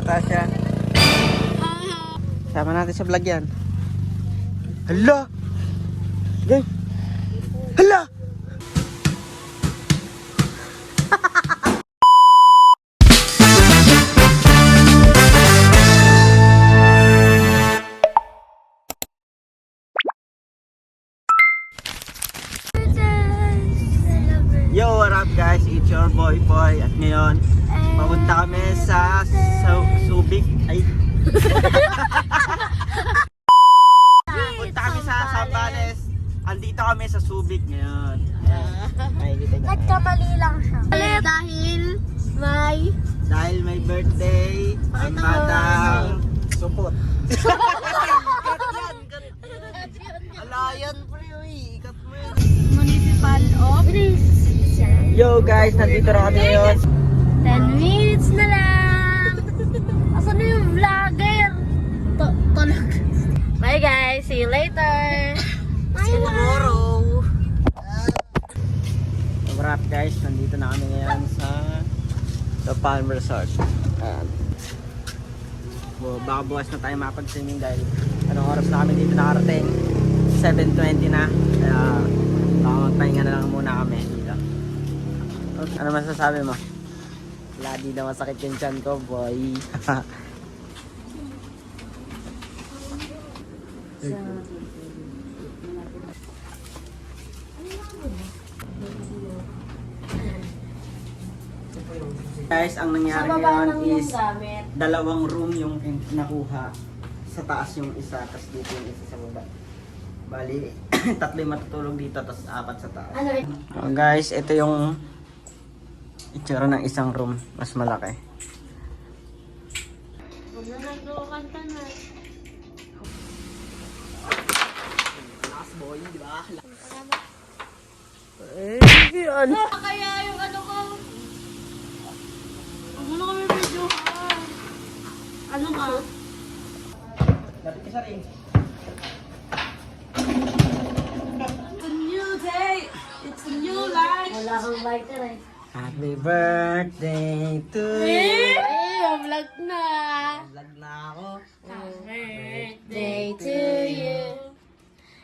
yata siya. Sama natin sa vlog yan. Hala! Gang! Hala! Yo, what up guys? It's your boy Boy. At ngayon, papunta kami sa Subic. Ay! Punta kami sa Zambales. Andito kami sa Subic ngayon. Nagkamali lang siya. Dahil may birthday ang madang supot. Alayan pre, ikat mo yun. Municipal Office. Yo guys, nandito na kami ngayon. 10 minutes na lang. Asan na yung vlogger? Tulog. Bye guys, see you later. See you tomorrow. Wrap guys, nandito na kami ngayon sa The Palm Resort. Baka bukas na tayo makapag-swimming dahil anong oras na kami dito nakarating? 7:20 na. Kaya baka magpahinga na lang muna kami dito. Ano masasabi mo? Wala, di na masakit yung tiyan ko, boy. Guys, ang nangyari ngayon is dalawang room yung nakuha. Sa taas yung isa, tapos dito yung isa sa baba. Bali, tatlo yung matutulog dito, tapos 4 sa taas. Guys, ito yung itsura ng isang room, mas malaki. Last boy, di ba? Ano? Kaya yung ano ko. Huwag mo na kami video ha. Ano ka? Dapat ka sa ring. It's a new day. It's a new life. Wala kang lighter eh. Happy birthday to you. Vlog na. Vlog na ako. Happy birthday to you.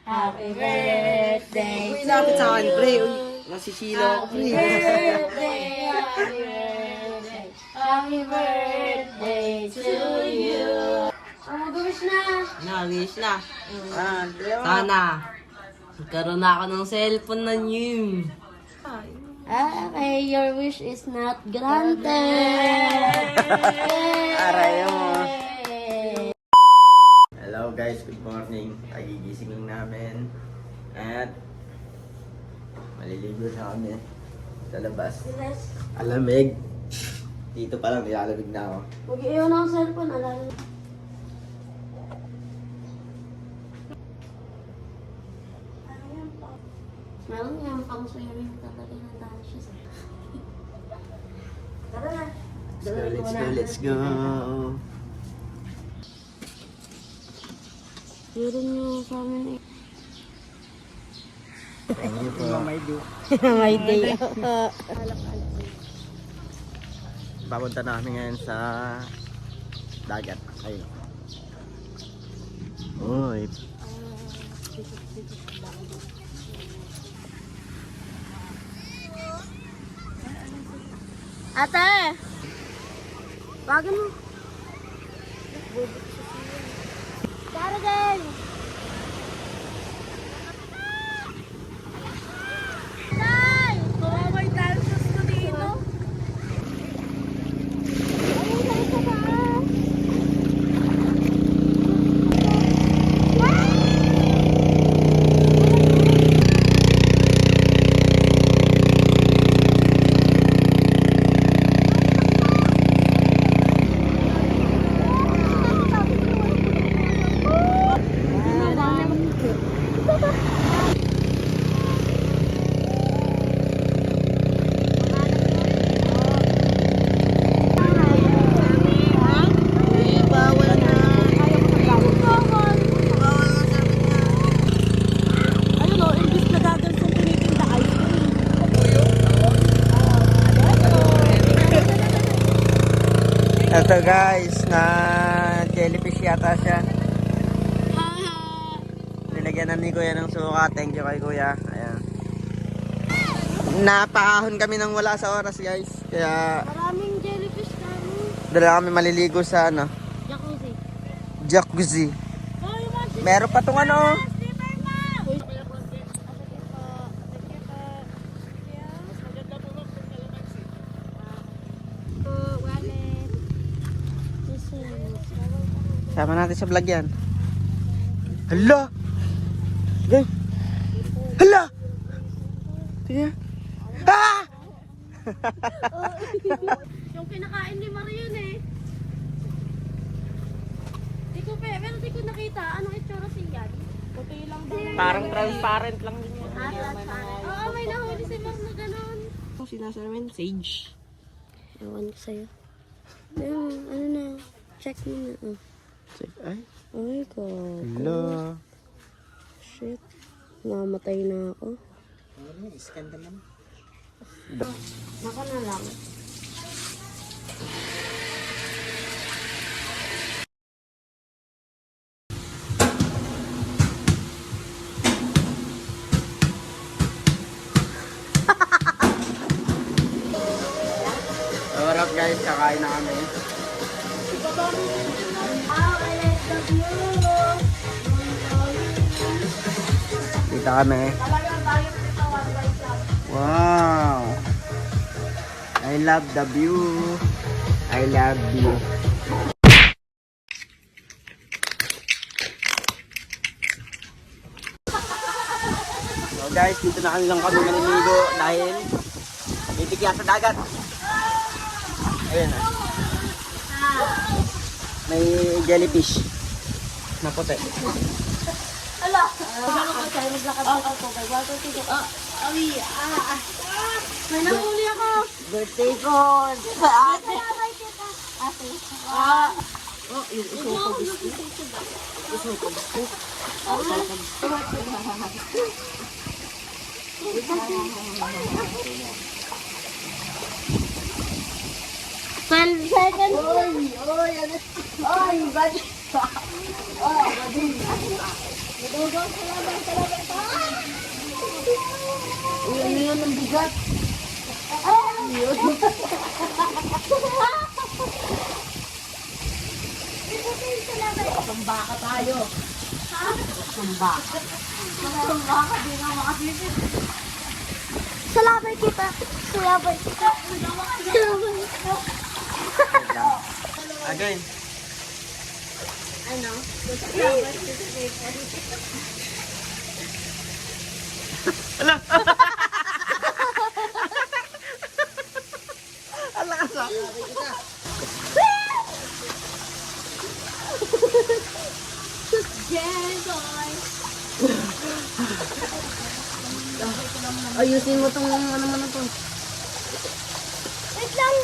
Happy birthday Uy, to lapit sa akin, pre. you. Uy, nasisilo ako, pre. Birthday, happy birthday. Happy birthday to you. Mag-wish na. Nag-wish na. Sana magkaroon na ako ng cellphone na new. Okay, your wish is not granted. Aray mo. Hello guys, good morning. Kagigising namin. At maliligo na kami sa labas. Alamig. Dito pa lang nilalamig na ako. Mag-iwan ako cellphone, alala. Meron nga pang swimming talaga na dashes. Tara na. Let's go. Meron nyo sa amin eh. Thank you po. My day. Papunta na kami ngayon sa dagat. Ayun. Uy. Ate! Wagan mo. Tara din! Tay! Kawawa yung dances ko dito. Ay, isa ba? Ito guys, na jellyfish yata siya. Nilagyan na ni Kuya ng suka. Thank you kay Kuya. Ayan. Napakahon kami ng wala sa oras guys. Kaya Maraming jellyfish kami. dala kami maliligo sa ano, Jacuzzi. jacuzzi. Meron pa tong ano. Sama natin sa vlog yan. Hala! Gay! Hala! Tingnan. Ah! Yung kinakain ni Marion eh. Pero di ko nakita. Anong itsura siya? Puti lang daw. Parang transparent lang din yan. Oo, may nahuli si Mar na gano'n. Sinasa namin, sage. Ewan ko sa'yo. Ano na? Check mo na. Oh. Check. Ay. Ay ko. Hala. Shit. Namatay na ako. Iskandal naman. Naka na lang. What's up guys? Kakain na kami. Dito kami. Wow! I love the view. I love you. So guys, dito na kami lang kami maliligo dahil titikya sa dagat. Ayun na. May jellyfish na puti. May nahuli ako. Birthday ko! Salabay kita. Salabay kita. Salabay kita. Again. Ano? Ayusin mo tong ano mo na to. Wait lang.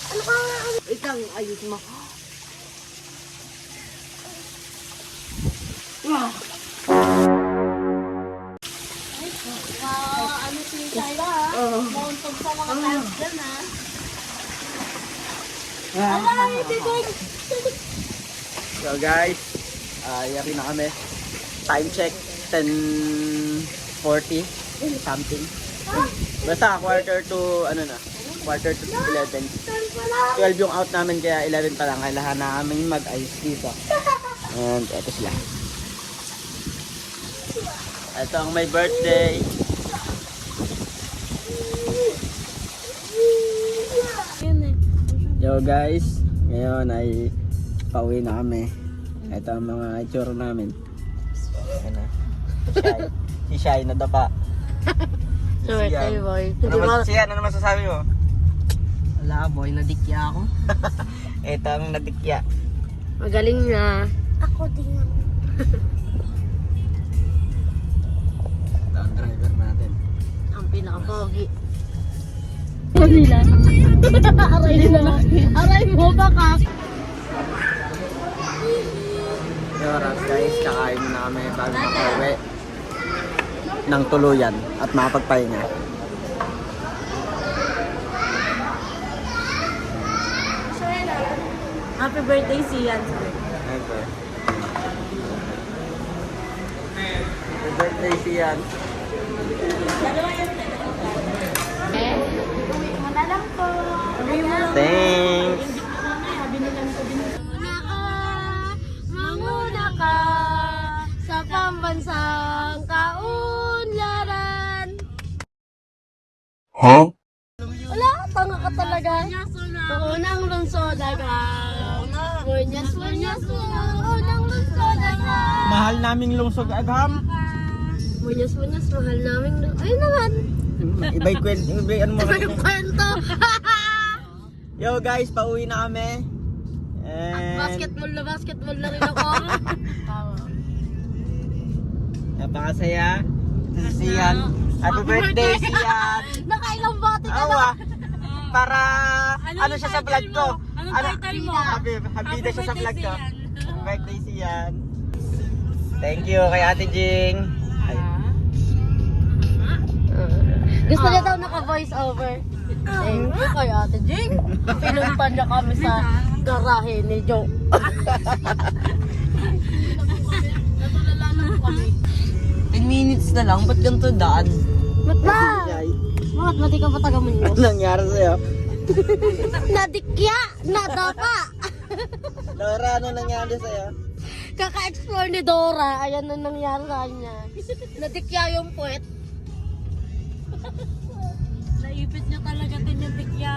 Ano ka nga? Wait lang, ayusin mo. Ano si Shayla ha? Mauntog sa mga tiles dyan ha? Ala, hindi ko. So guys, yari na kami. Time check, 10:40 something. Basta quarter to 11. 12 yung out namin kaya 11 pa lang. Kailangan namin mag-ayos dito. And eto sila. Ito ang may birthday. Yun eh. Yo guys, ngayon ay pauwi na kami. Ito ang mga itsura namin. Ayan na. Si Shai na dapa. Sorry, Sian. boy. Ano masasabi mo? Wala boy, nadikya ako. Ito ang nadikya. Magaling na. Ako din ako. Ito ang driver natin. Ang pinaka-pogi. Nila. Aray nila. Aray mo baka. Yo guys, kakain na kami bago makauwi ng tuluyan at makapagpahinga. Sorry na. Happy birthday, Sian. Okay. Happy birthday, Sian. Uwi mo na lang po. Uwi mo na. Thanks. Manguna ka sa pambansang kaunlaran. Huh? Wala, tanga ka talaga. Unang lungsod agad. Munyas, munyas, unang lungsod agad. Mahal naming lungsog agam. Munyas, munyas, mahal namin. Ayun naman. Iba'y kwento, iba'y ano mo. Ito yung kwento. Yo guys, pauwi na kami. And Basketball na rin ako. napakasaya. Ito si Sian. Happy birthday, Sian. Nakailang bati ka na. Awa. Para ano siya sa vlog ko. Anong title mo? Habida siya sa vlog ko. Happy birthday, Sian. Thank you kay Ate Jing. Gusto niya daw naka-voice over. Thank you kay Ate Jing. Pinunta niya kami sa garahe ni Joe. Natulala na po kami. 10 minutes na lang, ba't ganito daan? Ba't ba? Jai, Bakit ba di ka pa taga-Muñoz? anong nangyari sa'yo? Nadikya! Nadapa! Laura, anong nangyari sa'yo? Kaka-explore ni Dora. Ayan na nangyari sa kanya. Nadikya yung puwet. Naipit niya talaga din yung dikya.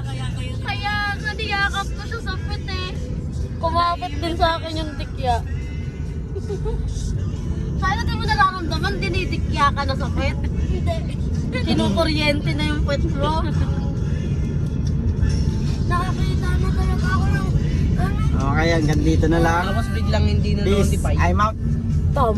Kaya naniyakap ko siya sa puwet eh. Kumapit din sa akin yung dikya. Kaya di mo nararamdaman, dinidikya ka na sa puwet. Hindi. Kinukuryente na yung puwet mo. Nakakita na talaga ako ng Okay, hanggang dito na lang. Tapos biglang hindi na Peace. notify. I'm out. Tom.